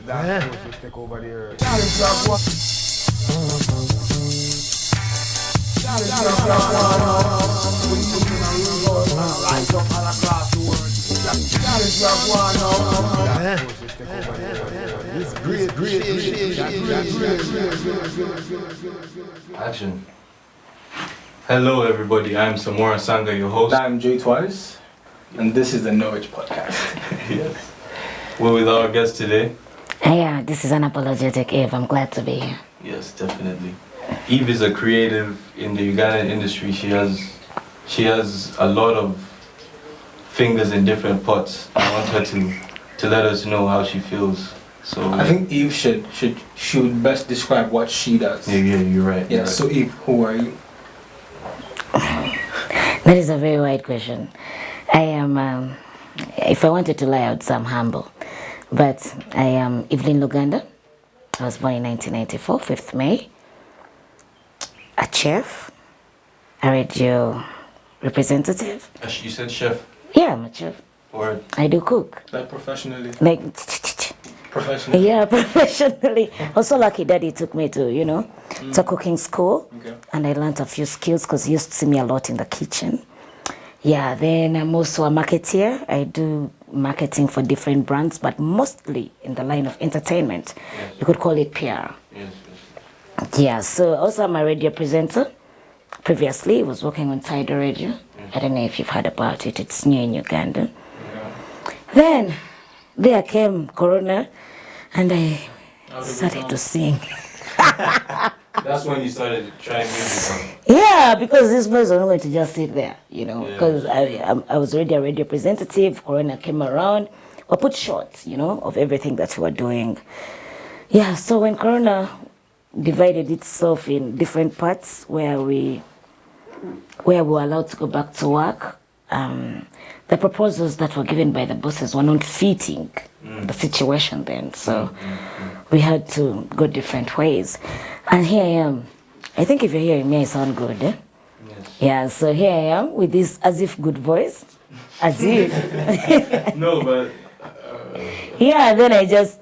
That force take over the earth. Action. Hello, everybody. I'm Samora Sanga, your host. I'm Jay Twice, and this is the Norwich Podcast. Yes. We're with our guest today. Yeah, this is Unapologetic Eve. I'm glad to be here. Yes, definitely. Eve is a creative in the Ugandan industry. She has a lot of fingers in different pots. I want her to let us know how she feels. So I think Eve should best describe what she does. Yeah, you're right. Yeah. You're right. So Eve, who are you? That is a very wide question. I am, if I wanted to lie, I would say I'm humble. But I am Evelyn Luganda. I was born in 1994, 5th May. A chef, a radio representative. You said chef. Yeah, I'm a chef. Or I do cook. Like professionally? Like, Professionally? yeah, professionally. Also lucky daddy took me to, to cooking school. Okay. And I learned a few skills because he used to see me a lot in the kitchen. Yeah, then I'm also a marketeer. I do marketing for different brands, but mostly in the line of entertainment. Yes. You could call it PR. yes. Yeah, so also I'm a radio presenter. Previously, I was working on Tidal Radio. I don't know if you've heard about it. It's new in Uganda. Then, there came Corona, and I started to sing. That's when you started trying music. Yeah, because this place was not going to just sit there, because I was already a radio representative. Corona came around. I put shots, of everything that we were doing. Yeah, so when Corona divided itself in different parts where we were allowed to go back to work, the proposals that were given by the bosses were not fitting the situation then. So we had to go different ways. And here I am. I think if you're hearing me, I sound good, eh? Yes. Yeah, so here I am with this as if good voice. As if. No, but Yeah, then I just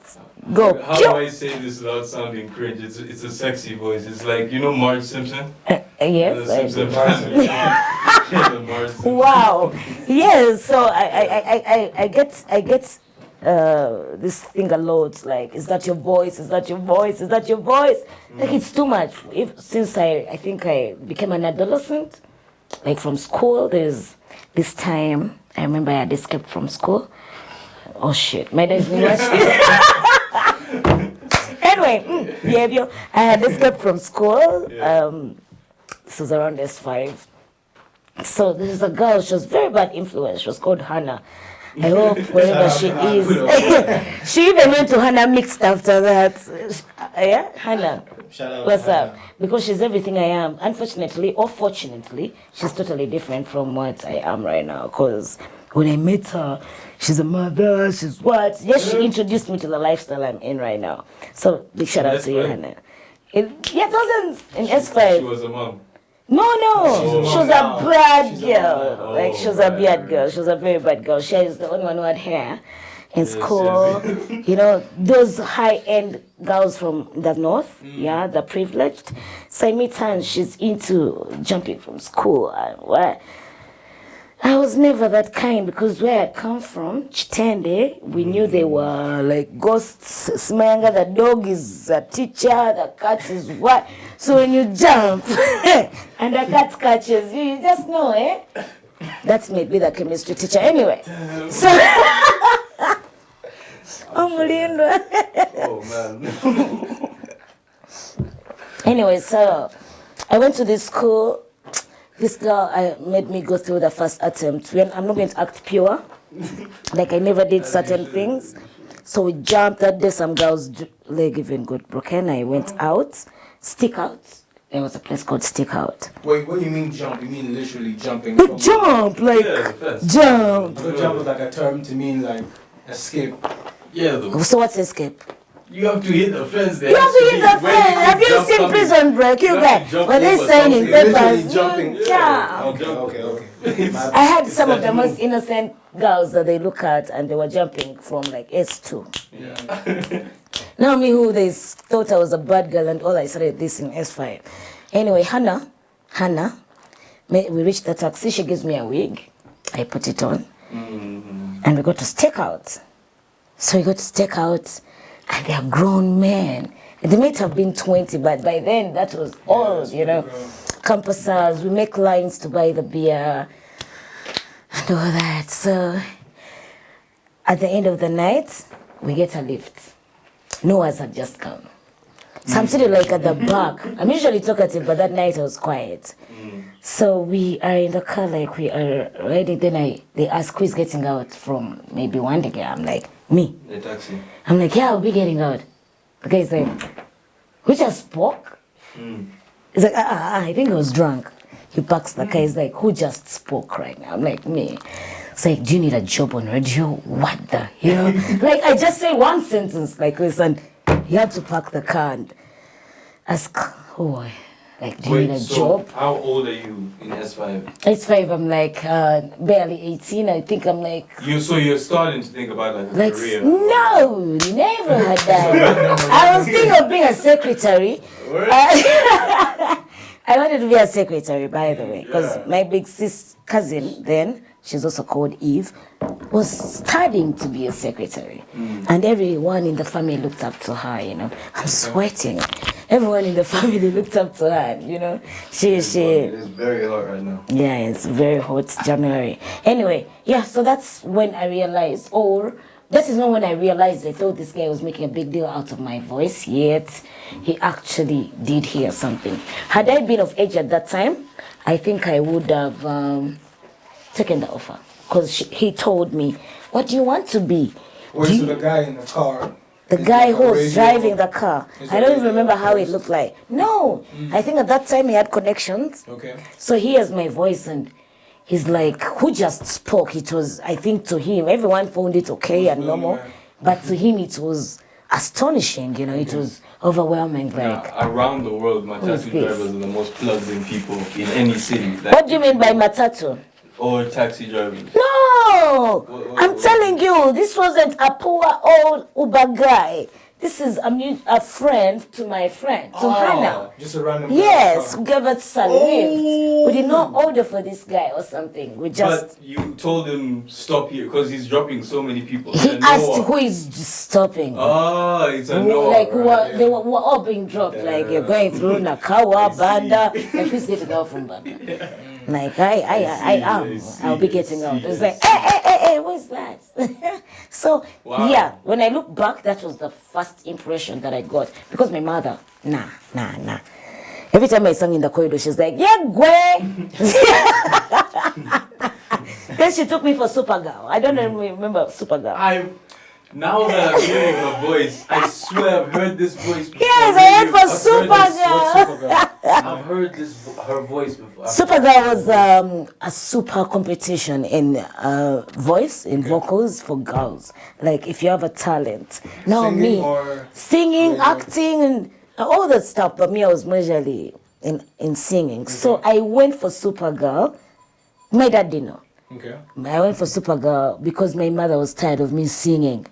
go. how do I say this without sounding cringe? It's a sexy voice. It's like, Marge Simpson? Yes, The I Simpson do. family. Yeah, the Marge Simpson. Wow. Yes, so I get this thing a lot, like, is that your voice? Is that your voice? Is that your voice? Like, it's too much. Since I think I became an adolescent, like from school, there's this time, I remember I had escaped from school. Oh shit, my dad's been watching. Anyway, behavior. I had escaped from school. This was around S5. So this is a girl, she was very bad influence. She was called Hannah. I hope wherever she is. She even went to Hannah Mixed after that. Yeah, Hannah. What's up? Because she's everything I am. Unfortunately or fortunately, she's totally different from what I am right now. Because when I met her, she's a mother, she's what? Yes, she introduced me to the lifestyle I'm in right now. So big shout out to you, Hannah. Yeah, thousands in S5. She was a mom. No, she was a bad girl. mom. Like, she was a bad girl. She was a very bad girl. She is the only one who had hair in school. Those high-end girls from the north, the privileged. So I meet her and she's into jumping from school. I was never that kind because where I come from, Chitende, we knew they were like ghosts. Smayanga, the dog is a teacher, the cat is what. So when you jump and the cat catches you, you just know, eh? That's maybe the chemistry teacher. Anyway, so Oh, man. Anyway, so I went to this school. This girl made me go through the first attempt. I'm not going to act pure. Like I never did certain things. So we jumped that day. Some girl's leg even got broken. I went out. Stick out. There was a place called Stick Out. Wait, what do you mean jump? You mean literally jumping? Like jump, like jump. So jump is like a term to mean like escape. Yeah, though. So what's escape? You have to hit the fence there. You have to hit the fence. Have you seen Prison Break? You guys, what they saying in papers? Jumping. Yeah. Okay. I had some of the most innocent girls that they look at and they were jumping from like S2. Yeah. Now me who they thought I was a bad girl and all I started this in S5. Anyway, Hannah, we reached the taxi. She gives me a wig. I put it on. And we got to stake out. So we got to stake out and they are grown men. They might have been 20, but by then that was old, you know. Campusers, we make lines to buy the beer and all that. So at the end of the night, we get a lift. Noah's had just come. So I'm sitting like at the back. I'm usually talkative, but that night I was quiet. So we are in the car, like we are ready. Then they ask who's getting out from maybe one day. I'm like, me. The taxi. I'm like, yeah, I'll be getting out. The guy's like, who just spoke? He's like, I think I was drunk. He parks the car. He's like, who just spoke right now? I'm like, me. It's like, do you need a job on radio? What the hell? Like, I just say one sentence like this, and he had to park the car and ask, oh, like, do you need a job? How old are you in S5? S5, I'm like barely 18. I think I'm like. So you're starting to think about like a Like, career. no, never had that. I was thinking of being a secretary. I wanted to be a secretary, by the way, because my big cousin then, she's also called Eve, was studying to be a secretary. And everyone in the family looked up to her, you know. I'm sweating. Everyone in the family looked up to her, you know. She. It's very hot right now. Yeah, it's very hot, January. Anyway, yeah, so that's when I realized, or that is not when I realized I thought this guy was making a big deal out of my voice, yet he actually did hear something. Had I been of age at that time, I think I would have taken the offer. Because he told me, what do you want to be? Wait, so the guy in the car? The guy who was driving the car. I don't even remember how it looked like. No, I think at that time he had connections. Okay. So he hears my voice and he's like, who just spoke? It was, I think to him, everyone found it okay and normal. But to him it was astonishing, you know, it was overwhelming. Like, Around the world, is Matatu this? drivers are the most plugged in people in any city. what do you mean by matatu? Or taxi drivers. No! I'm telling you, this wasn't a poor old Uber guy. This is a friend to my friend, to Hannah. Just a random guy. Yes, we gave us a lift. We did not order for this guy or something. We just. But you told him stop here because he's dropping so many people. He And asked Noah. who is just stopping. Ah, it's a Noah. Like right? they were all being dropped. Like you're going through Nakawa, Banda. Like who's getting out from Banda? Like I am. I'll be getting out. It's like hey, what's that? So yeah, when I look back, that was the first impression that I got because my mother, nah. Every time I sang in the corridor, she's like, yeah, Gwe. Then she took me for Supergirl. I don't remember Supergirl. Now that I'm hearing her voice, I swear I've heard this voice before. Yes, I heard for Supergirl. I've heard her voice before. Supergirl was a super competition in voice, in vocals for girls. Like if you have a talent. Now singing, acting, and all that stuff. But me, I was majorly in singing. So I went for Supergirl. My dad didn't know. Okay. I went for Supergirl because my mother was tired of me singing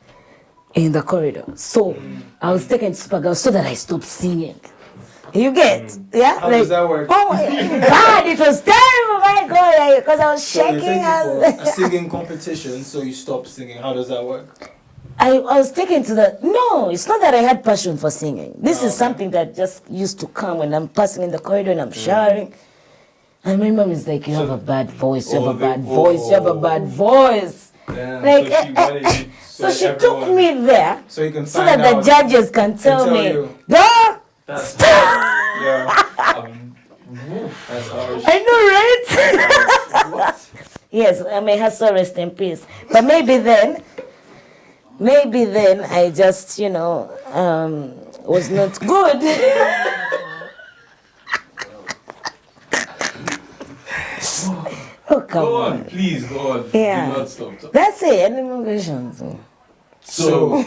in the corridor. So I was taken to Supergirl so that I stopped singing. You get? Yeah? How does that work? Oh my God, it was terrible, my God, because I was shaking. For a singing competition, so you stopped singing. How does that work? I was taken to the... No, it's not that I had passion for singing. This is something that just used to come when I'm passing in the corridor and I'm showering. And my mom is like, you have a bad voice, you have a bad voice, you have a bad voice. Damn, Like, so she took me there So you can so find that the out. judges can tell me, you. girl, stop. Yeah. That's harsh. I know, right? Yes, I may have so rest in peace. But maybe then I just, was not good. Oh, come Go on. on, please, go on. Yeah. Do not stop talking. That's it. Any more questions? So,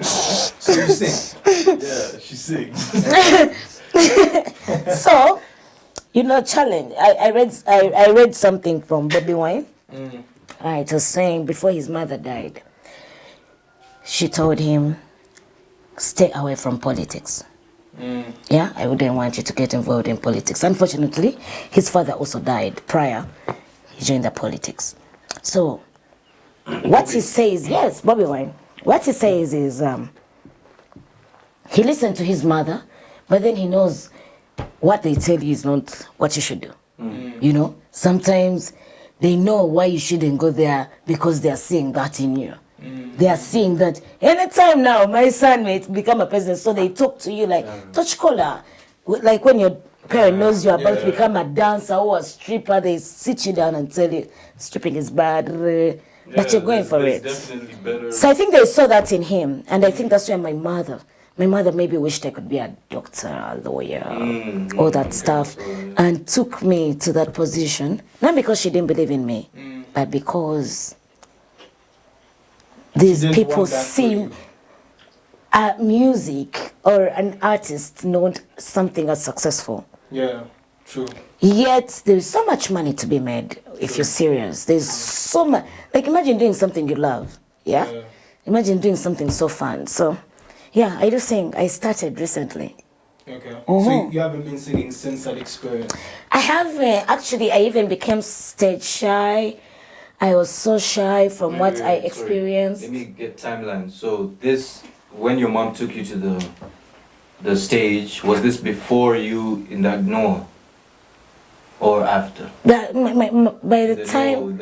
So you sing. yeah, she sings. So, challenge. I read something from Bobby Wine. It was saying before his mother died, she told him, stay away from politics. Yeah, I wouldn't want you to get involved in politics. Unfortunately, his father also died prior. He joined the politics. So, what he says, yes, Bobby Wine. What he says is, he listened to his mother, but then he knows what they tell you is not what you should do. You know, sometimes they know why you shouldn't go there because they are seeing that in you. They are seeing that anytime now my son may become a president, so they talk to you like touch color, like when your parent knows you're about to become a dancer or a stripper, they sit you down and tell you stripping is bad, but you're going for it. Definitely better. So I think they saw that in him, and I think that's why my mother maybe wished I could be a doctor, a lawyer, all that stuff, and took me to that position, not because she didn't believe in me, but because these people see music or an artist not something as successful. Yeah, true. Yet there's so much money to be made if you're serious. There's so much. Like imagine doing something you love. Yeah? Imagine doing something so fun. So, yeah, I do sing. I started recently. Okay. So you haven't been singing since that experience? I have actually. I even became stage shy. I was so shy from what I experienced. Let me get timeline. So this, when your mom took you to the stage, was this before you in that Noah? Or after? By the time...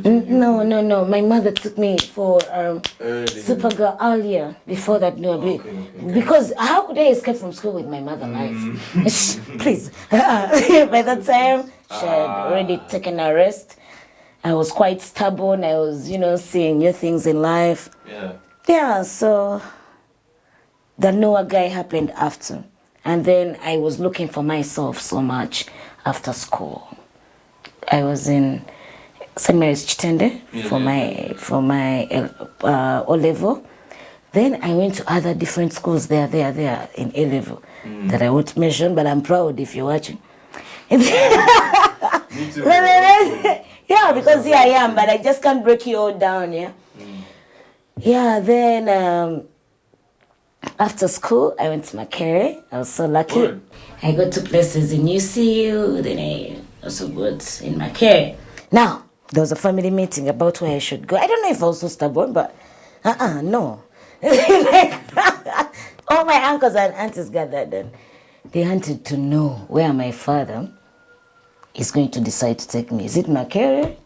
No. My mother took me for Supergirl earlier, before that. No, because how could I escape from school with my mother life? Please. By that time, she had already taken a rest. I was quite stubborn. I was, seeing new things in life. Yeah, so the Noah guy happened after. And then I was looking for myself so much after school. I was in St. Mary's Chitende for my O level. Then I went to other different schools there in A level that I won't mention, but I'm proud if you're watching. Me too. Yeah, because here I am, but I just can't break you all down, yeah? Yeah, then after school, I went to Makerere. I was so lucky. Good. I got to places in UCU, then I also got in Makerere. Now, there was a family meeting about where I should go. I don't know if I was so stubborn, but no. All my uncles and aunties gathered and they wanted to know where my father is going to decide to take me. Is it Makerere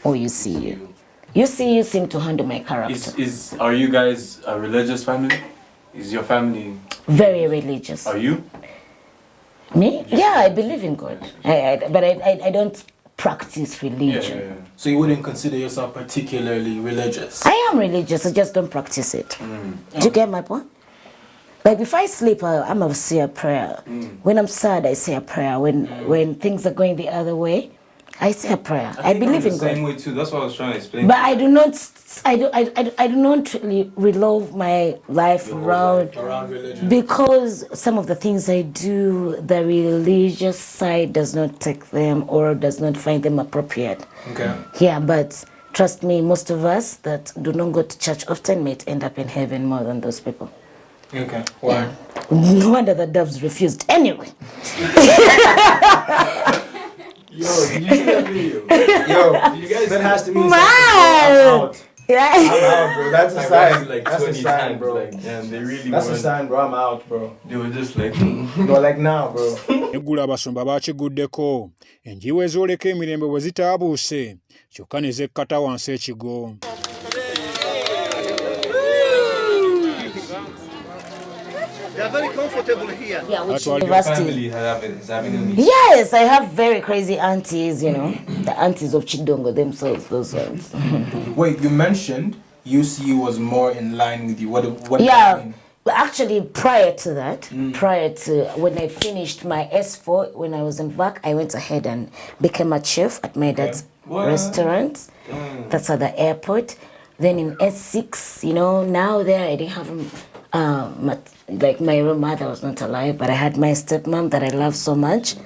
or UCU? UCU seemed to handle my character. Are you guys a religious family? Is your family... Very religious. Are you? Me? Yeah, I believe in God. But I don't practice religion. Yeah. So you wouldn't consider yourself particularly religious? I am religious, I just don't practice it. Do you get my point? Like if I sleep, I'm going to say a prayer. When I'm sad, I say a prayer. When things are going the other way, I say a prayer. I believe in God. Same way too. That's what I was trying to explain. But I do not really revolve my life around religion. Because some of the things I do, the religious side does not take them or does not find them appropriate. Okay. Yeah, but trust me, most of us that do not go to church often may end up in heaven more than those people. Okay. Why? No wonder the doves refused. Anyway. Yo, did you see that video? Yo, you guys, that has to mean something. I'm out. Yeah. I'm out, bro. That's a sign. Like That's a 20 sign, times, bro. like, damn, they really That's a sign, bro. I'm out, bro. They were just like... No, like now, bro. Eggula abasumba bakiguddeko enjiwa ezooleka emirembe bwe zitaabuuse kyokka ne zekkata wansi ekigo. They are very comfortable here. Yeah, which Your university? family is having a meeting. Yes, I have very crazy aunties, the aunties of Chidongo themselves, those ones. Wait, you mentioned UCU was more in line with you. What does that Yeah, mean? but actually prior to that, prior to when I finished my S4, when I was in VAC, I went ahead and became a chef at my dad's restaurant. That's at the airport. Then in S6, now there I didn't have like my real mother was not alive, but I had my stepmom that I love so much.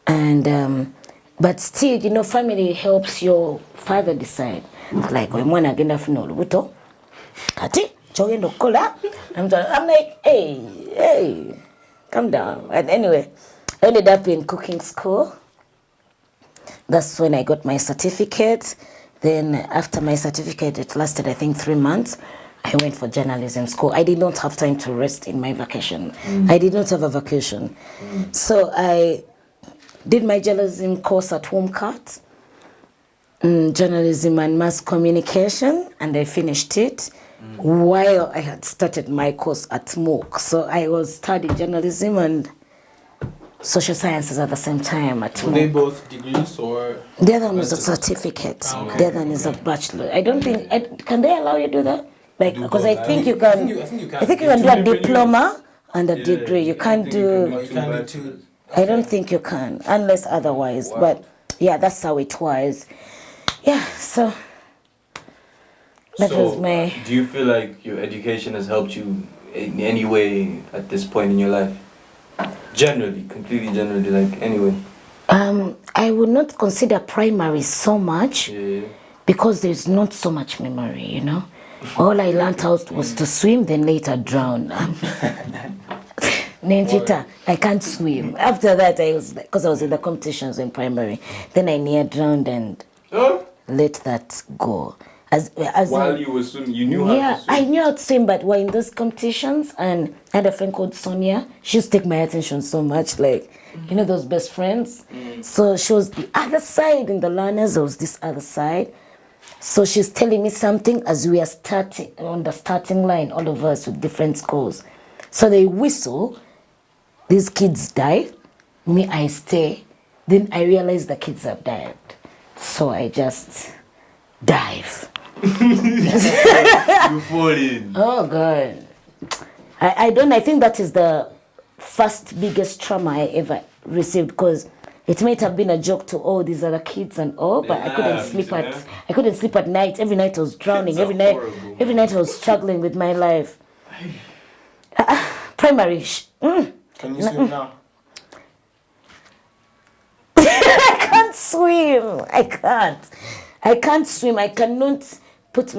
And but still, family helps your father decide. Like when mwana agenda funa olubuto, kati Chogendo kola. I'm like, hey, calm down. And anyway, I ended up in cooking school. That's when I got my certificate. Then after my certificate, it lasted, I think, 3 months. I went for journalism school. I did not have time to rest in my vacation. I did not have a vacation. So I did my journalism course at WOMCAT, journalism and mass communication, and I finished it while I had started my course at MOOC. So I was studying journalism and social sciences at the same time at Were they MOOC. both degrees or? The other one is a certificate. Okay. The other one is a bachelor. I don't think, can they allow you to do that? Like, Do because both. I think you I can, think you can. I think you can do a diploma and a degree. You can't Or do, you can do two. I don't think you can, unless otherwise. But yeah, that's how it was. Yeah, so that was my. Do you feel like your education has helped you in any way at this point in your life? Generally, completely generally, like anyway. I would not consider primary so much Yeah. because there's not so much memory, you know. All I learned out was to swim, then later drown. Nenjita, I can't swim. After that, I was because I was in the competitions in primary. Then I near drowned and let that go. As While in, you were swimming, you knew how yeah, to swim. I knew how to swim, but we're in those competitions, and I had a friend called Sonia. She used to take my attention so much, like, you know, those best friends. So she was the other side in the learners, I was this other side. So she's telling me something as we are starting on the starting line, all of us with different scores. So they whistle, these kids die, me, I stay. Then I realize the kids have died. So I just dive. You fall in. Oh God. I think that is the first biggest trauma I ever received, because it might have been a joke to all these other kids and all, but I couldn't sleep at night. Every night I was drowning. Every night I was struggling with my life. Primary. Can you swim now? I can't swim. I can't swim. I cannot put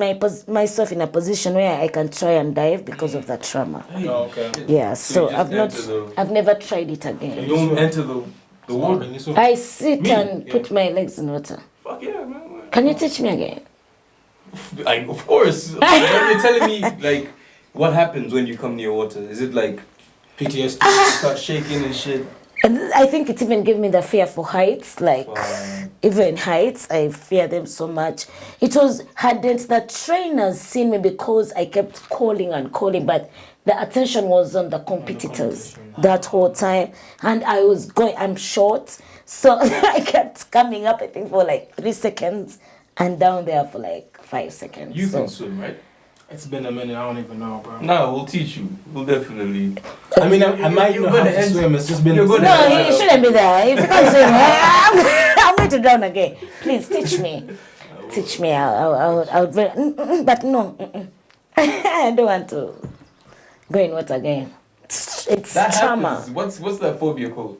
myself in a position where I can try and dive because of that trauma. Oh, okay. Yeah, so you just I've never tried it again. You don't enter the water. Can you swim? I sit and put my legs in water. Fuck yeah, man. Can you teach me again? Of course. You're telling me, like, what happens when you come near water? Is it like PTSD. you start shaking and shit? And I think it even gave me the fear for heights. Like, even heights, I fear them so much. It was, hadn't the trainers seen me, because I kept calling and calling, but the attention was on the competitors that whole time. And I was going, I'm short, so I kept coming up, I think, for like 3 seconds and down there for like 5 seconds. You so. can swim, right? It's been a minute. I don't even know, bro. No, we'll teach you. We'll definitely. I mean, I might you're know how gonna to end- swim. It's just been. you're gonna No, you shouldn't be there. If you can't swim, I'm going to drown again. Please teach me. Teach me. I'll but no. I don't want to go in water again. It's That trauma. happens. What's that phobia called?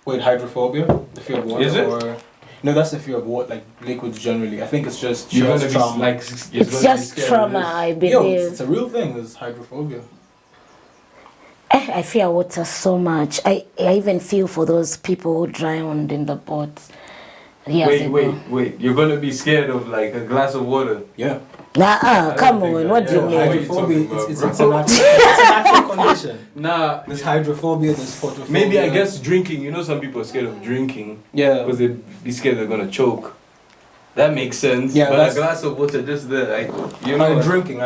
Wait, hydrophobia? The fear of water? Is it? Or... No, that's the fear of water, like liquids generally. I think it's just You're gonna just be trauma. like. It's just trauma, I Yo, believe. it's a real thing. It's hydrophobia. I fear water so much. I even feel for those people who drowned in the boats. Years ago. Wait. You're gonna be scared of like a glass of water. Yeah. Come think on, that- what do you yeah, mean? are you Hydrophobia, talking it's about, a natural condition. Nah. There's hydrophobia, there's photophobia. Maybe I guess drinking. You know, some people are scared of drinking Yeah. because they be scared they're gonna choke. That makes sense. Yeah, but that's- a glass of water just there, like you By know. drinking,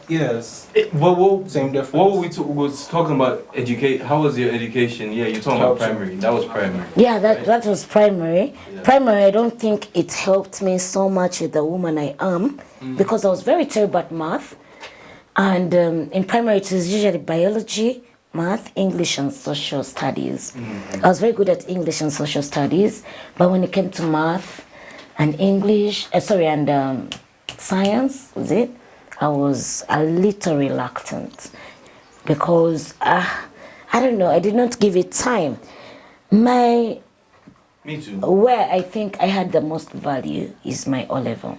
yes. What Same difference. What were we was talking about? Educate. How was your education? Yeah, you're talking about Helped you. primary. That was primary. Yeah, that was primary. Primary, I don't think it helped me so much with the woman I am, because I was very terrible at math. And in primary, it was usually biology, math, English, and social studies. I was very good at English and social studies, but when it came to math and English, and science, was it? I was a little reluctant because I don't know, I did not give it time. My Me too. Where I think I had the most value is my O-level.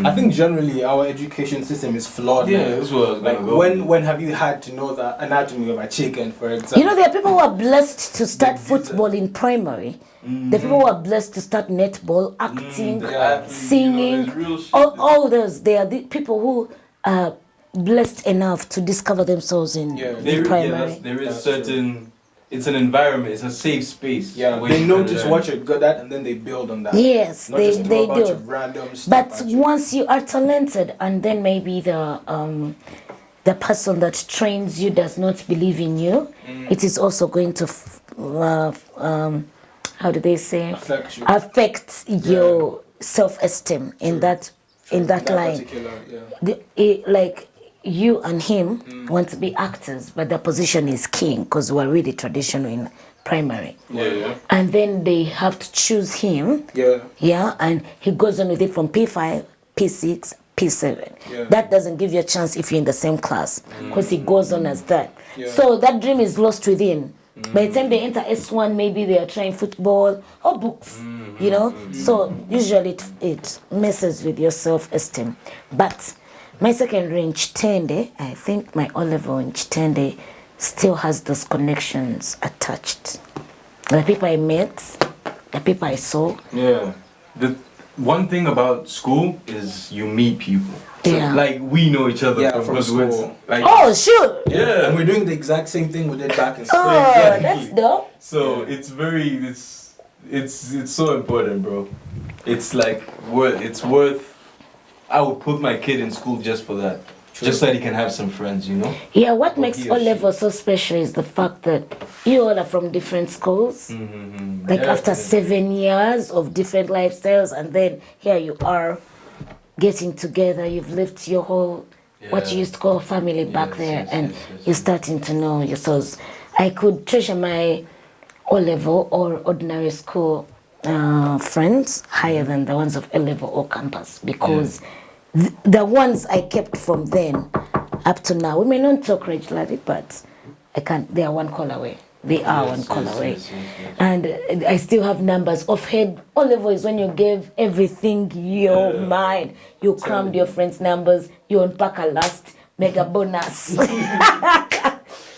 I think generally our education system is flawed. Yeah, now. that's what I was Like gonna go. when have you had to know the anatomy of a chicken, for example? You know, there are people who are blessed to start football in primary. There are people who are blessed to start netball, acting, singing. All those. They are the people who are blessed enough to discover themselves in primary. There is certain. It's an environment. It's a safe space. Yeah, where they you can notice learn. what you're good at and then they build on that. Yes, Not they just throw a bunch do. of random stuff But at you. once you are talented, and then maybe the person that trains you does not believe in you, it is also going to how do they say, Affect you. your self-esteem in that line. Particular, Like you and him want to be actors, but the position is king because we're really traditional in primary. Yeah. And then they have to choose him. Yeah. And he goes on with it from P5, P6, P7. Yeah. That doesn't give you a chance if you're in the same class because he goes on as that. Yeah. So that dream is lost within. By the time they enter S1, maybe they are trying football or books, you know. So usually it messes with your self-esteem. But my secondary in Chitende, I think my O-level in Chitende still has those connections attached. The people I met, the people I saw. Yeah. The one thing about school is you meet people. So, Yeah. like we know each other from because school. we're- Like, Oh, sure. yeah. And we're doing the exact same thing we did back in school. Oh, Exactly. that's dope. So it's so important, bro. It's like it's worth. I would put my kid in school just for that, just so that he can have some friends, you know. Yeah, what Or makes he or O-level so special is the fact that you all are from different schools. Like Yeah, after definitely. 7 years of different lifestyles, and then here you are getting together. You've lived your whole, what you Yeah. used to call family back Yes, there, yes, and yes, yes, you're starting to know yourselves. I could treasure my O-level or ordinary school friends higher than the ones of A-level or campus because the ones I kept from then up to now, we may not talk regularly, but they are one call away. They are one call away. Yes. And I still have numbers of head. O-level is when you gave everything your mind. You crammed your friends' numbers, you unpack a last mega bonus.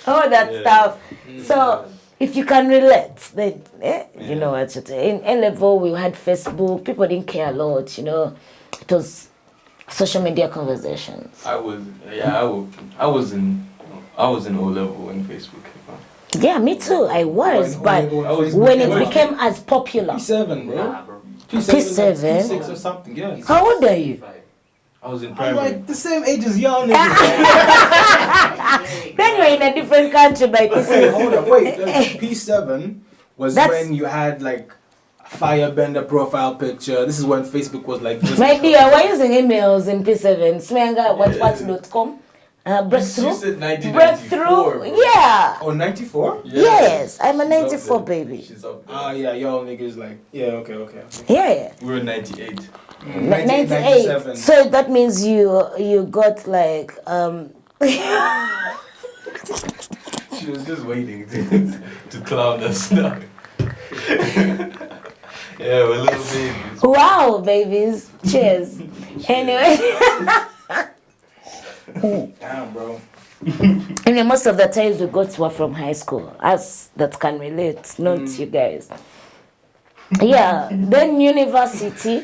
All that stuff. So if you can relate, then you know what to do. In A-level, we had Facebook. People didn't care a lot, you know. It was social media conversations. I was in O-level in Facebook. Yeah, me too. I was, but when it became as popular. P7, bro. P7? P6 or something, yeah. How old are you? I was in I'm primary. like the same age as y'all niggas. Then you're in a different country by Hey, P6. hold up, wait. P7 was That's- when you had like a firebender profile picture. This is when Facebook was like just. My dear, we're using emails in P7. Swenga.com. Breakthrough. You said 1994, Breakthrough. bro. Yeah. Oh, 94? Yes, I'm a She's up 94 there. baby. She's up there. Ah, yeah, y'all niggas like, yeah, okay. Yeah. We were 98. 98. 97. So that means you got like She was just waiting to clown us now. Yeah, we're little babies. wow, babies. Cheers. Anyway. Damn, bro. I mean, most of the times we got were from high school. Us that can relate, not you guys. Yeah, then university.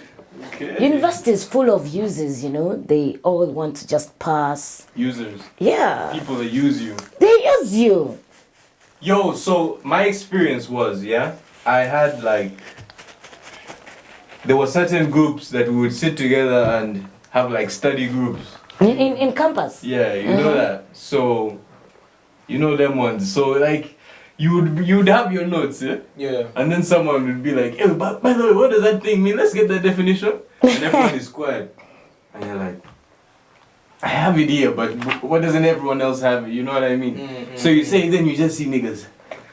Okay. University is full of users, you know. They all want to just pass. Users. Yeah, People that use you. they use you. Yo, so my experience was, I had like, there were certain groups that we would sit together and have like study groups. In campus. Yeah, you know that. So, you know them ones. So like, you'd have your notes, Yeah. and then someone would be like, hey, but by the way, what does that thing mean? Let's get the definition. And everyone is quiet. And you're like, I have it here, but what doesn't everyone else have? You know what I mean? So you say, then you just see niggas.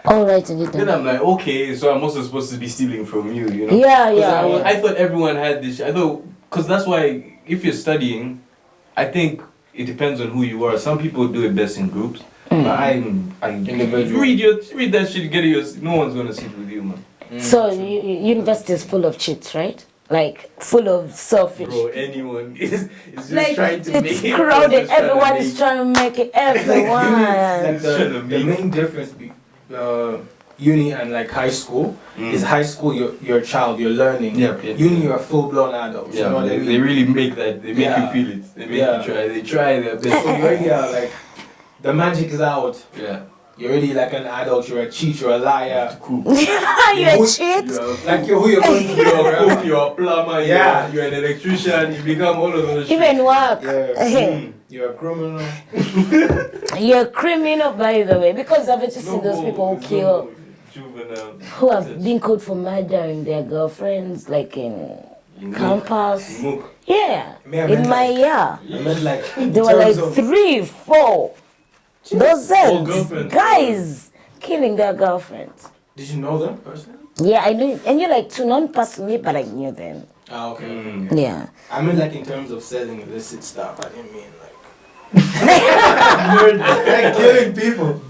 All right, and you Then done. I'm like, okay, so I'm also supposed to be stealing from you, you know? Yeah, 'Cause yeah. I thought everyone had this. I thought, because that's why if you're studying, I think it depends on who you are. Some people do it best in groups. But I Individual. read that shit, get yours. No one's gonna sit with you, man. So university is full of cheats, right? Like full of selfish. Bro, anyone is just Like trying to make it's it. crowded. Just trying to Everyone is make- trying to make it. Everyone. Like Should've the been. main difference uni and like high school is high school you're a child, you're learning. Yep, yep. Uni you're a full blown adult. You Yeah, know what I they mean? really make that. They make Yeah. you feel it. They make Yeah. you try. They try their So best. you already are like the magic is out. Yeah. You're already like an adult, you're a cheat, you're a liar. You a cheat? Like you're who you're going to be You're a around. cook, you're a plumber, Yeah. you're an electrician, you become all of those shit. Even work. Yeah. You're a criminal. You're a criminal, by the way, because I've just seen those people who kill, Juvenile. who have been caught for murdering their girlfriends, like in campus. Mook. Yeah, Me, I in meant my like- year. I meant like They were like 3, 4 those All girlfriends. guys killing their girlfriends. Did you know them personally? Yeah, I knew, and you're like two, not personally, but I knew them. Ah, okay. Yeah. I mean like in terms of selling illicit stuff, I didn't mean like like killing people.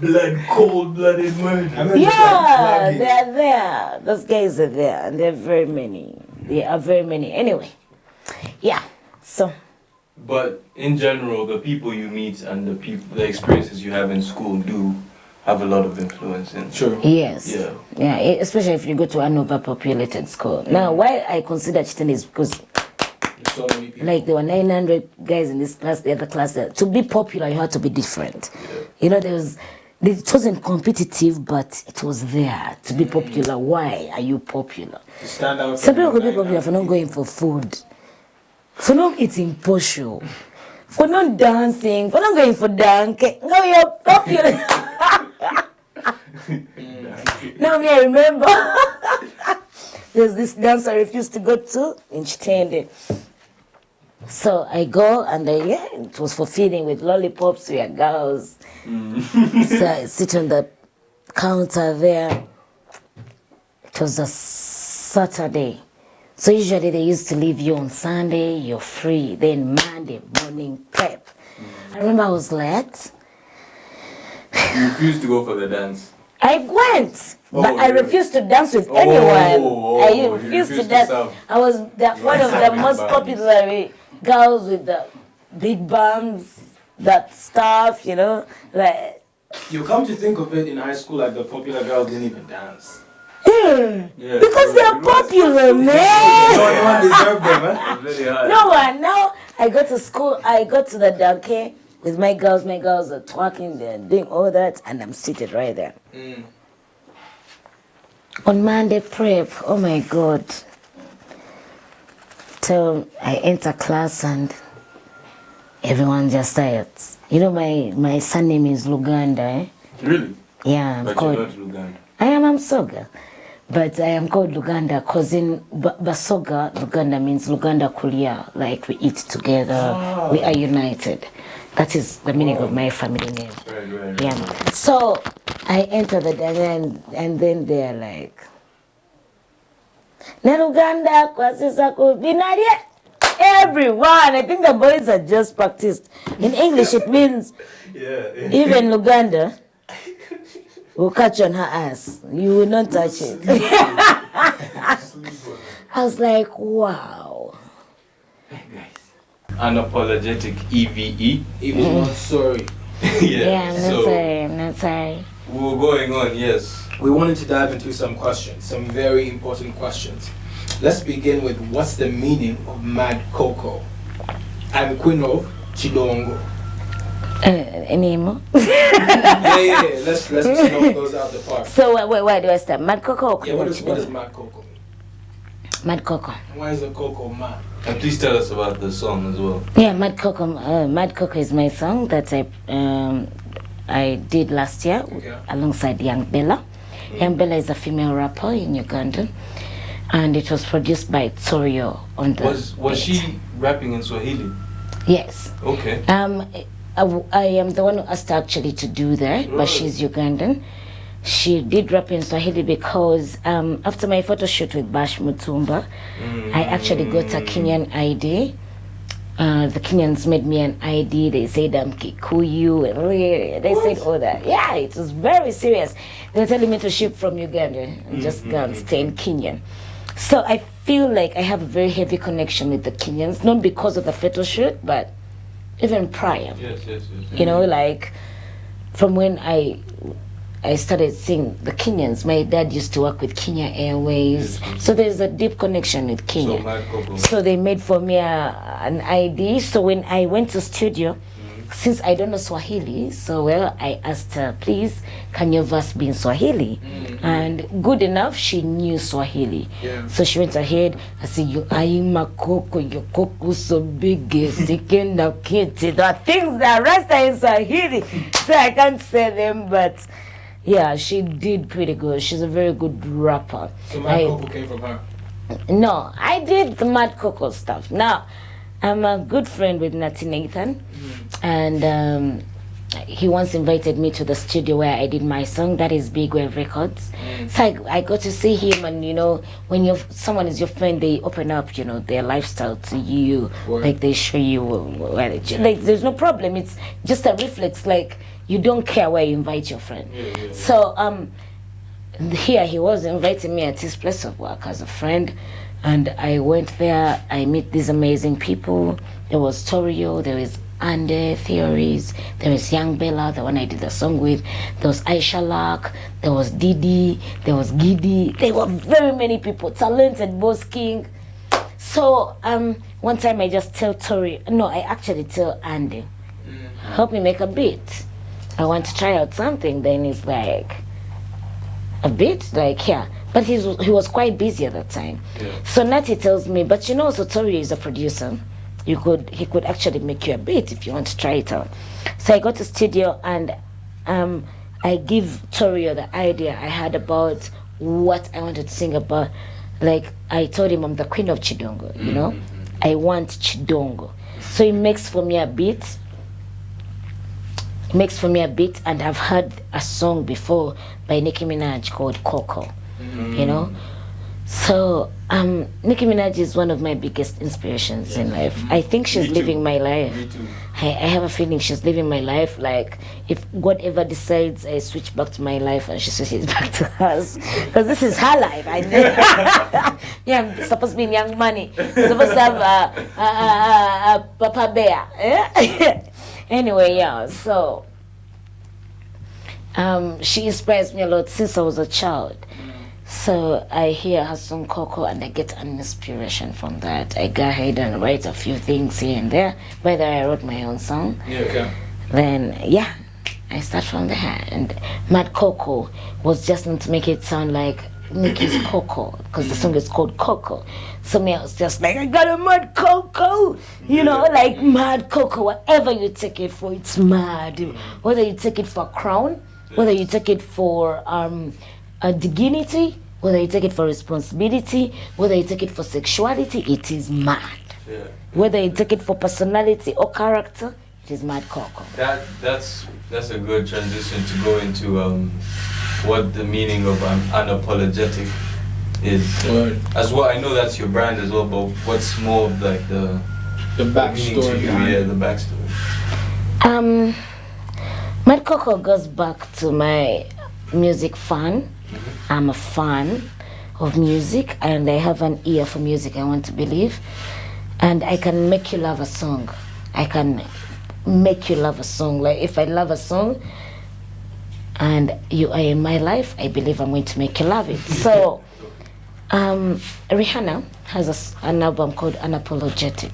Cold-blooded murder. I mean Yeah, just like they're there. Those guys are there, and they're very many. There are very many. Anyway, yeah. So But in general, the people you meet and the experiences you have in school do have a lot of influence in. True. yes, Yeah. especially if you go to an overpopulated school. Now, why I consider cheating is because So many people. like there were 900 guys in this class, the other class. To be popular, you had to be different. You know, it wasn't competitive, but it was there to be popular. Why are you popular? To stand out. Some from people could the be popular line. for not going for food, for not eating posho, for not dancing, for not going for dance. No, you're popular. Now me, I remember there's this dance I refused to go to in Chitende. So I go and it was for feeding with lollipops. We are girls. So I sit on the counter there. It was a Saturday. So usually they used to leave you on Sunday, you're free. Then Monday morning prep. I remember I was late. You refuse to go for the dance. I went, but Oh, I really? refused to dance with Oh, anyone. I you refused to refused to dance. serve. I was one of the serving most bands. popular girls with the big bums, that stuff, you know, like. You come to think of it, in high school, like the popular girls didn't even dance. Yeah, Because they're popular, man. No one deserved them, huh? It's very hard. No one. Now I go to school. I go to the donkey with my girls. My girls are talking. They're doing all that, and I'm seated right there. On Monday prep. Oh my God. So I enter class and everyone just starts. You know, my surname is Luganda. Eh? Really? Yeah, I'm But called. you're not Luganda. I am Amsoga, but I am called Luganda because in Basoga, Luganda means Luganda Kulia, like we eat together, we are united. That is the meaning of my family name. Right. Yeah. So I enter the dance and then they're like, "Na Luganda kwa sisa kubinaria." Everyone, I think the boys had just practiced. In English, it means Yeah. even Luganda will catch on her ass. You will not touch it. I was like, wow. Unapologetic EVE. It was not sorry. Yeah, I'm not so sorry. I'm not sorry. we were going on, yes. We wanted to dive into some questions, some very important questions. Let's begin with what's the meaning of Mad Coco? I'm Queen of Chidongo. Any more? yeah. Let's just knock those out the park. So where do I start? Mad Coco or Yeah, what does Chidongo? Mad Coco mean? Mad Coco. Why is the Coco mad? And please tell us about the song as well. Yeah, Mad Coco. Mad Coco is my song that I did last year Okay. alongside Young Bella. Young Bella is a female rapper in Uganda, and it was produced by Torio on the. Was beat. she rapping in Swahili? Yes. Okay. I am the one who asked her actually to do that, but she's Ugandan. She did rap in Swahili because after my photo shoot with Bash Mutumba, I actually got a Kenyan ID The Kenyans made me an ID. They said I'm Kikuyu. And they said all that. Yeah, it was very serious. They were telling me to ship from Uganda and just go and stay in Kenyan. So I feel like I have a very heavy connection with the Kenyans, not because of the photo shoot, but even prior. Yes. You know, like from when I started seeing the Kenyans. My dad used to work with Kenya Airways, so there's a deep connection with Kenya. So they made for me an ID. So when I went to studio, since I don't know Swahili so well, I asked her, please, can your verse be in Swahili? And good enough, she knew Swahili. So she went ahead and said, you aima koko, your koko so big, sikenda kiti. There are things that rest are in Swahili, so I can't say them, but yeah, she did pretty good. She's a very good rapper. So Mad Coco came from her? No, I did the Mad Coco stuff. Now, I'm a good friend with Natty Nathan, and he once invited me to the studio where I did my song, that is Big Wave Records. So I got to see him, and you know, when someone is your friend, they open up, you know, their lifestyle to you. Like they show you where like there's no problem. It's just a reflex, like you don't care where you invite your friend. So here he was inviting me at his place of work as a friend, and I went there. I meet these amazing people. There was Torio, there was Ande Theories, there was Young Bella, the one I did the song with, there was Aisha Lak, there was Didi, there was Giddy. There were very many people, talented, Boss King. So one time I just tell I actually tell Andy, help me make a beat. I want to try out something. Then he's like, a bit? Like, yeah. But he was quite busy at that time. So Natty tells me, but you know, Sotori is a producer. He could actually make you a beat if you want to try it out. So I got to studio, and I give Torio the idea I had about what I wanted to sing about. Like, I told him I'm the queen of Chidongo, you know? I want Chidongo. So he makes for me a beat. And I've heard a song before by Nicki Minaj called Coco, you know. So Nicki Minaj is one of my biggest inspirations in life. I think she's living my life. Me too. I have a feeling she's living my life. Like, if God ever decides I switch back to my life and she switches back to hers, because this is her life. I know. Yeah, I'm supposed to be in Young Money. I'm supposed to have a Papa Bear. Anyway, yeah, so she inspires me a lot since I was a child. So I hear her song Coco, and I get an inspiration from that. I go ahead and write a few things here and there. By the way, I wrote my own song. Then, yeah, I start from there. And Mad Coco was just meant to make it sound like Nicki's Coco, because the song is called Coco. So me, I was just like, I got a Mad Coco, you know, like Mad Coco. Whatever you take it for, it's mad. Whether you take it for a crown, whether you take it for a dignity, whether you take it for responsibility, whether you take it for sexuality, it is mad. Whether you take it for personality or character, it is Mad Coco. That's a good transition to go into what the meaning of unapologetic is. As well, I know that's your brand as well, but what's more of like the backstory? The backstory. Mad Coco goes back to my music fan. I'm a fan of music, and I have an ear for music, I want to believe. And I can make you love a song. I can make you love a song. Like, if I love a song and you are in my life, I believe I'm going to make you love it. So Rihanna has an album called Unapologetic.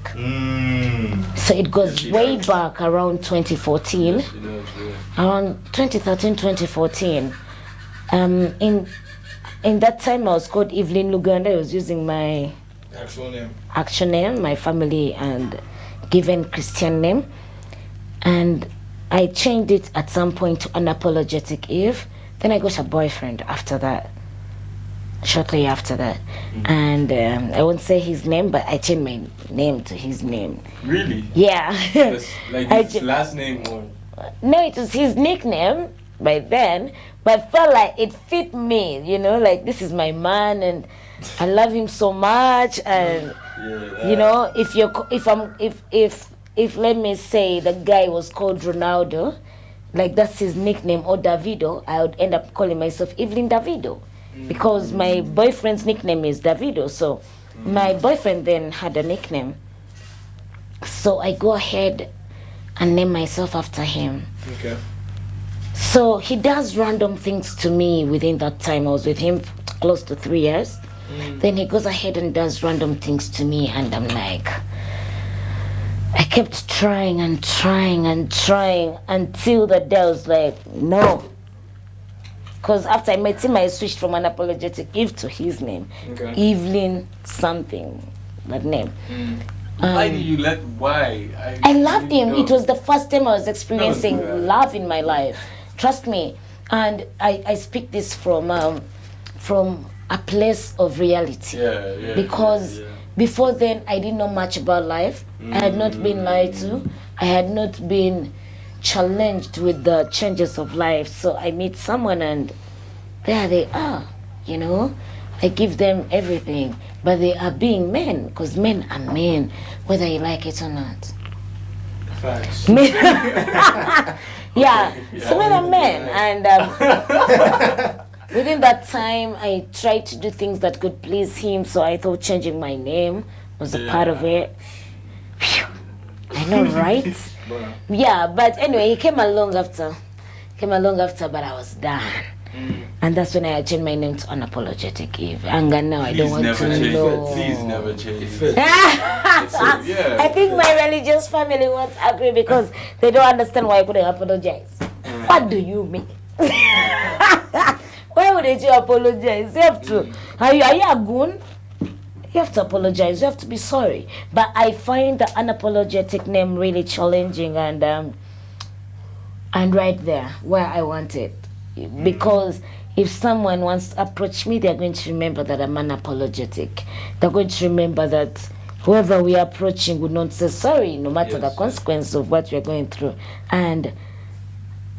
So it goes way back around 2014. Around 2013, 2014. In that time I was called Evelyn Luganda. I was using my actual name, my family and given Christian name. And I changed it at some point to Unapologetic Eve. Then I got a boyfriend after that, shortly after that. And I won't say his name, but I changed my name to his name. Really? Yeah. Like his last name or? No, it was his nickname by then, but I felt like it fit me, you know, like this is my man and I love him so much, and You know, if let me say the guy was called Ronaldo, like that's his nickname, or Davido, I would end up calling myself Evelyn Davido, because my boyfriend's nickname is Davido. So my boyfriend then had a nickname, so I go ahead and name myself after him. Okay. So he does random things to me within that time. I was with him close to 3 years. Then he goes ahead and does random things to me, and I'm like, I kept trying and trying and trying until the day I was like, no. Because after I met him, I switched from Unapologetic Eve to his name. Okay. Evelyn something, that name. Why did you why? I loved him. It was the first time I was experiencing love in my life. Trust me. And I speak this from a place of reality. Because before then, I didn't know much about life. I had not been lied to. I had not been challenged with the changes of life. So I meet someone and there they are, you know. I give them everything, but they are being men, because men are men, whether you like it or not. Facts. Yeah, so men are men, and within that time, I tried to do things that could please him, so I thought changing my name was a part of it. Phew. I know, right? Yeah, but anyway, he came along after, but I was done. And that's when I changed my name to Unapologetic Eve. And now I don't want to know. Please never change. I think my religious family won't agree because they don't understand why I couldn't apologize. What do you mean? Why wouldn't you apologize? You have to. Are you a goon? You have to apologize. You have to be sorry. But I find the Unapologetic name really challenging and right there where I want it. Because if someone wants to approach me, they're going to remember that I'm unapologetic. They're going to remember that whoever we are approaching would not say sorry, no matter the consequence of what we're going through. And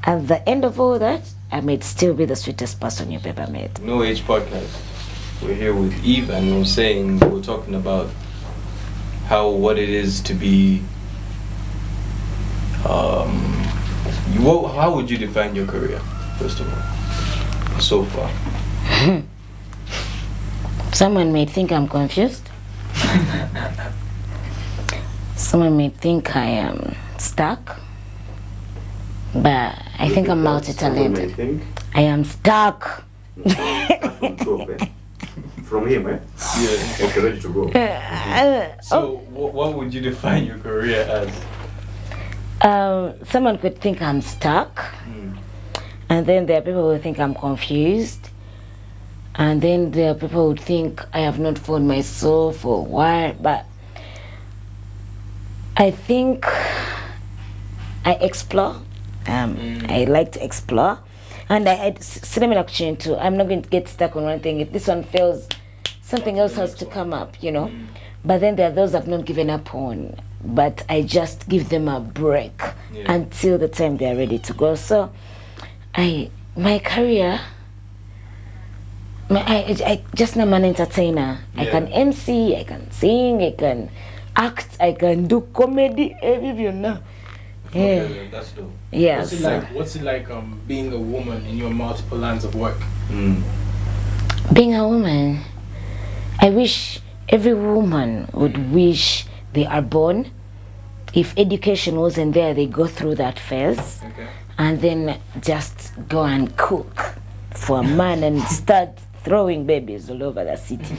at the end of all that, I may still be the sweetest person you've ever met. No Age Podcast. We're here with Eve, and we're talking about what it is to be. How would you define your career? First of all, so far. Someone may think I'm confused. Someone may think I am stuck. But I think I'm multi-talented. I am stuck. From him, eh? Yeah. Okay, ready to go. So, what would you define your career as? Someone could think I'm stuck. And then there are people who think I'm confused. And then there are people who think I have not found myself for a while. But I think I explore. I like to explore. And I'm not going to get stuck on one thing. If this one fails, something else has to come up, you know. But then there are those I've not given up on. But I just give them a break until the time they're ready to go. So my career, I just am an entertainer. I can MC, I can sing, I can act, I can do comedy, you know. Yeah. Okay, that's dope. Yeah. What's it like being a woman in your multiple lines of work? Being a woman, I wish every woman would wish they are born. If education wasn't there, they go through that phase. Okay. And then just go and cook for a man and start throwing babies all over the city.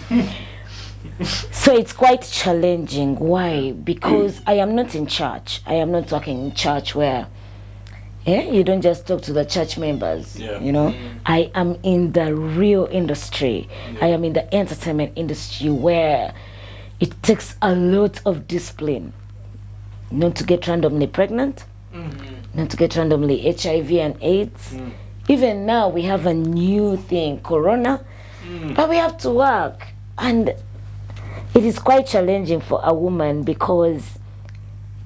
So it's quite challenging. Why? Because I am not in church. I am not talking in church where you don't just talk to the church members. You know, I am in the real industry. I am in the entertainment industry where it takes a lot of discipline not to get randomly pregnant, not to get randomly HIV and AIDS. Even now we have a new thing, Corona, but we have to work. And it is quite challenging for a woman because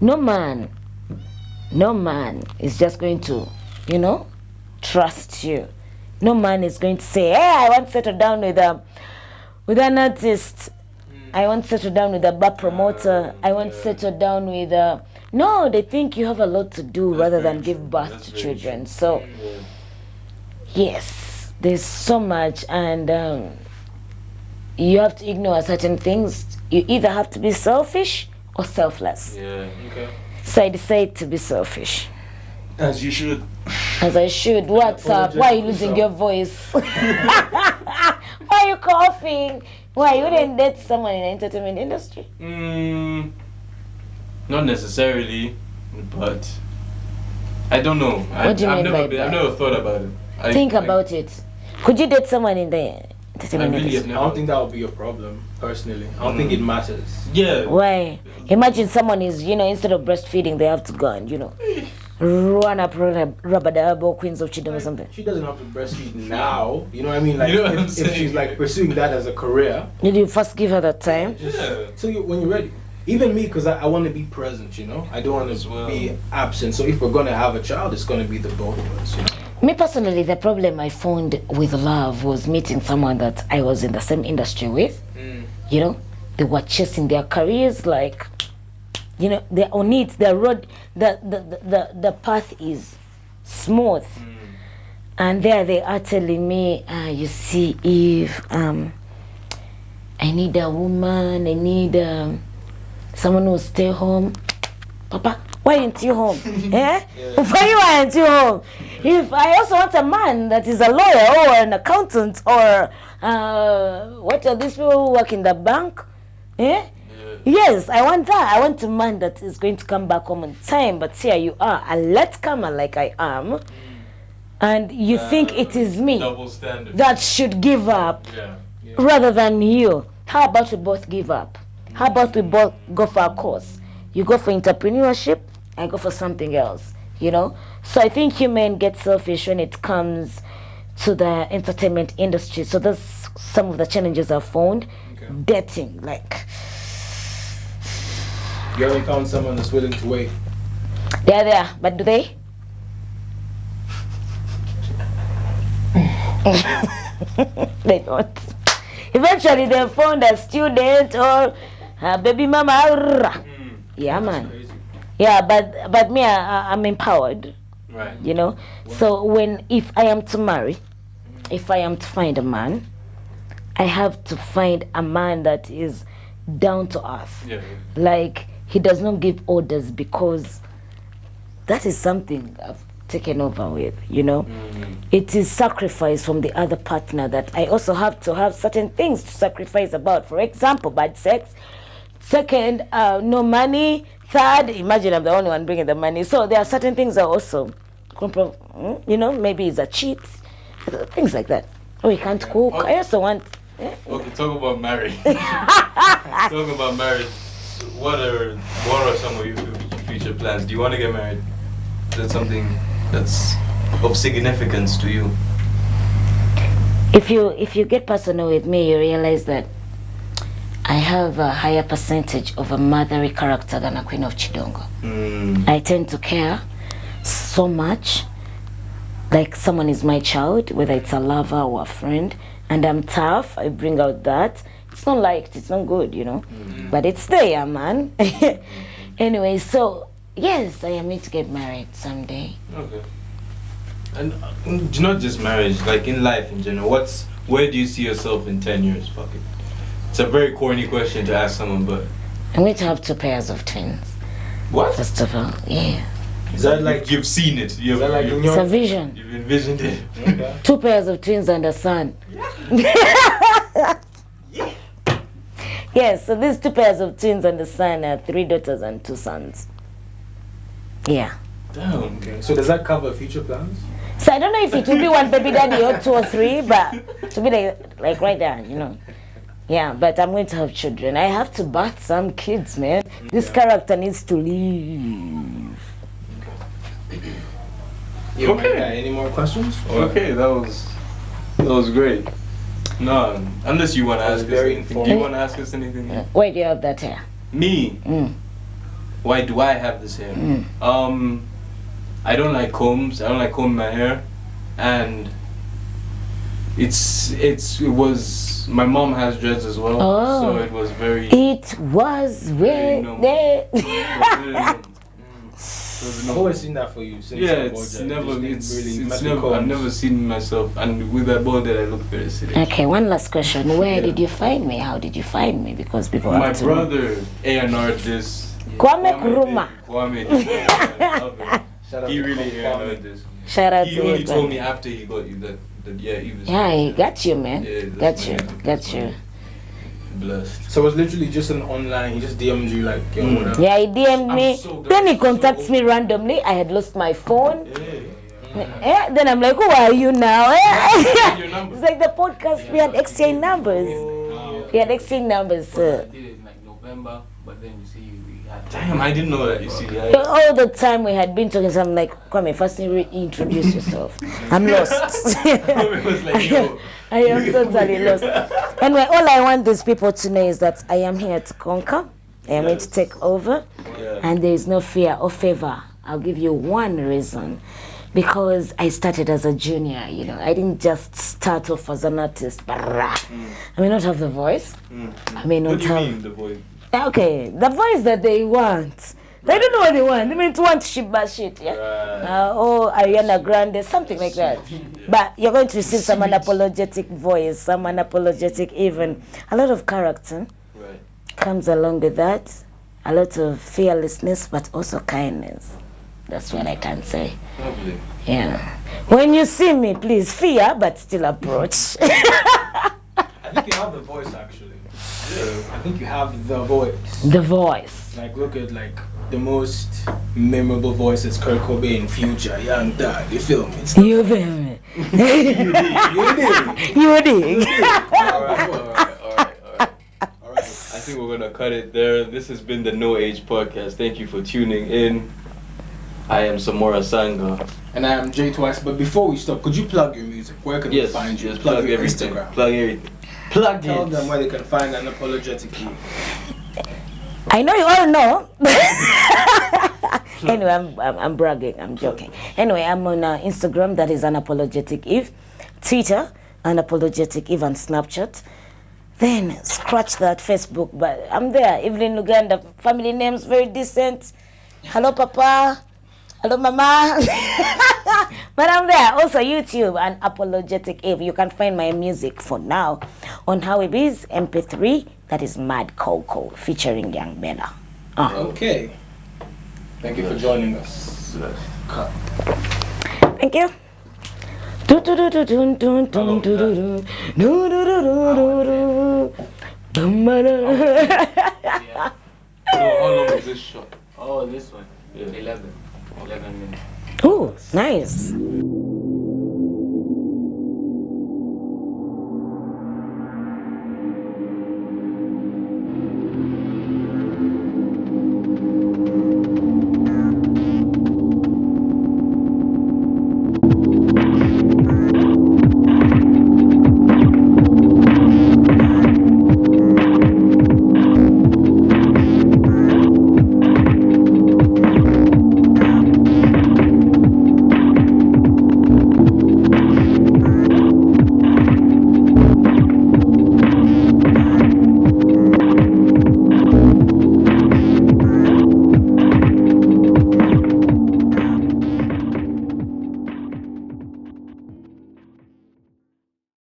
no man is just going to, you know, trust you. No man is going to say, hey, I want to settle down with an artist. I won't settle down with a bar promoter. I won't settle down with a... No, they think you have a lot to do rather than give birth to children. So, yes, there's so much, and you have to ignore certain things. You either have to be selfish or selfless. Yeah. Okay. So I decided to be selfish. As you should. As I should. What's up? Why are you losing your voice? Why are you coughing? Why you wouldn't date someone in the entertainment industry? Not necessarily, but I don't know. What do you mean by that? I've never thought about it. Think about it. Could you date someone in the entertainment industry? I don't think that would be a problem, personally. I don't think it matters. Yeah. Why? Imagine someone is, instead of breastfeeding, they have to go and, run up rubber double Queens of Chidom or something. She doesn't have to breastfeed now. You know what I mean? Like, You know what I'm if saying? she's like pursuing that as a career, Did you first give her that time? when you're ready. Even me, because I want to be present, I don't want As to well. be absent. So if we're going to have a child, it's going to be the both of us, Me personally, the problem I found with love was meeting someone that I was in the same industry with. They were chasing their careers like, they're on it. The road, the path is smooth. And there they are telling me, you see, Eve, I need a woman, I need someone who will stay home. Papa, why aren't you home? Why aren't you home? If I also want a man that is a lawyer or an accountant or what are these people who work in the bank? Yes, I want that. I want a man that is going to come back home on time. But here you are, a latecomer like I am, and you think it is me Double standard. that should give up rather than you. How about we both give up? How about we both go for a course? You go for entrepreneurship, I go for something else, So I think men get selfish when it comes to the entertainment industry. So that's some of the challenges I've found. Dating, like... You haven't found someone that's willing to wait. They're there, but do they? They don't. Eventually they found a student or a baby mama. Yeah, man. Yeah, but me, I'm empowered. Right. So if I am to marry, if I am to find a man, I have to find a man that is down to earth. Yeah. Like, he does not give orders, because that is something I've taken over with, It is sacrifice from the other partner that I also have to have certain things to sacrifice about. For example, bad sex. Second, no money. Third, imagine I'm the only one bringing the money. So there are certain things that also, maybe it's a cheat. Things like that. Oh, you can't cook. I also want... Okay, talk about marriage. Talk about marriage. What are some of your future plans? Do you want to get married? Is that something that's of significance to you? If you get personal with me, you realize that I have a higher percentage of a motherly character than a Queen of Chidongo. I tend to care so much, like someone is my child, whether it's a lover or a friend, and I'm tough. I bring out that. It's not liked, it's not good, but it's there, man. Anyway, so yes, I am going to get married someday. Okay. And not just marriage, like in life in general. Where do you see yourself in 10 years? Fuck it. It's a very corny question to ask someone, but I'm going to have 2 pairs of twins. what? First of all, yeah. Is that like... You've seen it. Is that like in It's your... a vision. You've envisioned it. Okay. 2 pairs of twins and a son. Yes, so these 2 pairs of twins and a son are 3 daughters and 2 sons. Yeah. Damn. Okay. So does that cover future plans? So I don't know if it will be 1 baby daddy or 2 or 3, but to be like right there, Yeah, but I'm going to have children. I have to birth some kids, man. This character needs to live. Okay. Any more questions? Okay, that was great. No, unless you want to ask us very anything. Do you want to ask us anything? Why do you have that hair? Me? Why do I have this hair? I don't like combs. I don't like combing my hair. And It was my mom has dreads as well, Oh. so it was very. It was Very with normal. the. I've always seen that for you. Since Yeah, you were it's born, never, you just it's, didn't really it's mess never, with I've combs. never seen myself, and with that bald head, I look very silly. Okay, one last question. Where did you find me? How did you find me? Because people My have to know. brother A&R this. Kwame Nkrumah. Kwame did. I love it. Shout out He to really Kwame. A&R this. Shout out He to only you. told Kwame. me after he got you that yeah, he was. Yeah, he got you, man. Yeah, Got that's you. my- Got that's you. my- Blessed. So it was literally just an online. He just DM'd you like, yo, what up? Yeah, he DM'd I'm me. so glad Then he you're so contacts me open. randomly. I had lost my phone. Yeah. Yeah, then I'm like, who are you now? Your number. It's like the podcast, we had exchanged numbers. We had exchanged numbers. I did it in like November, but then you see we had. Damn, I didn't know that. You see, All the time we had been talking, so I'm like, Kwame, first introduce yourself. I'm lost. It was like, yo. I am totally lost. Anyway, all I want these people to know is that I am here to conquer. I am here to take over. Yeah. And there is no fear or favor. I'll give you one reason. Because I started as a junior, you know. I didn't just start off as an artist. I may not have the voice. I may not What do you have... mean, the boy? Okay, the voice that they want. They don't know what they want. They mean to want shit, yeah? Right. Ariana Grande, something like that. But you're going to receive some unapologetic voice, some unapologetic even. A lot of character Right. comes along with that. A lot of fearlessness, but also kindness. That's what I can say. Lovely. Yeah. When you see me, please fear, but still approach. I think you have the voice actually. I think you have the voice. The voice. Like look at like the most memorable voices: Kurt Cobain, Future, Young Thug. You feel me? You feel me? You did. You dig. Alright. I think we're gonna cut it there. This has been the No Age Podcast. Thank you for tuning in. I am Samora Sanga. And I am Jay Twice. But before we stop, could you plug your music? Where can they Yes, find you? just Plug plug your everything. Instagram. Plug everything. Plug Tell it. them where they can find Unapologetically. I know you all know. Anyway, I'm bragging. I'm joking. Anyway, I'm on Instagram. That is Unapologetic Eve. Twitter, Unapologetic Eve, and Snapchat. Then scratch that Facebook, but I'm there. Evelyn Luganda. Family names very decent. Hello, Papa. Hello, Mama. But I'm there. Also, YouTube and Apologetic Eve. You can find my music for now on How It Is MP3. That is Mad Coco featuring Young Bella. Okay. Thank you for joining us. Thank you. Do do do do do do do do do do do do do do. So how long is this shot? Oh, this one. Yeah. 11 minutes. Oh, nice.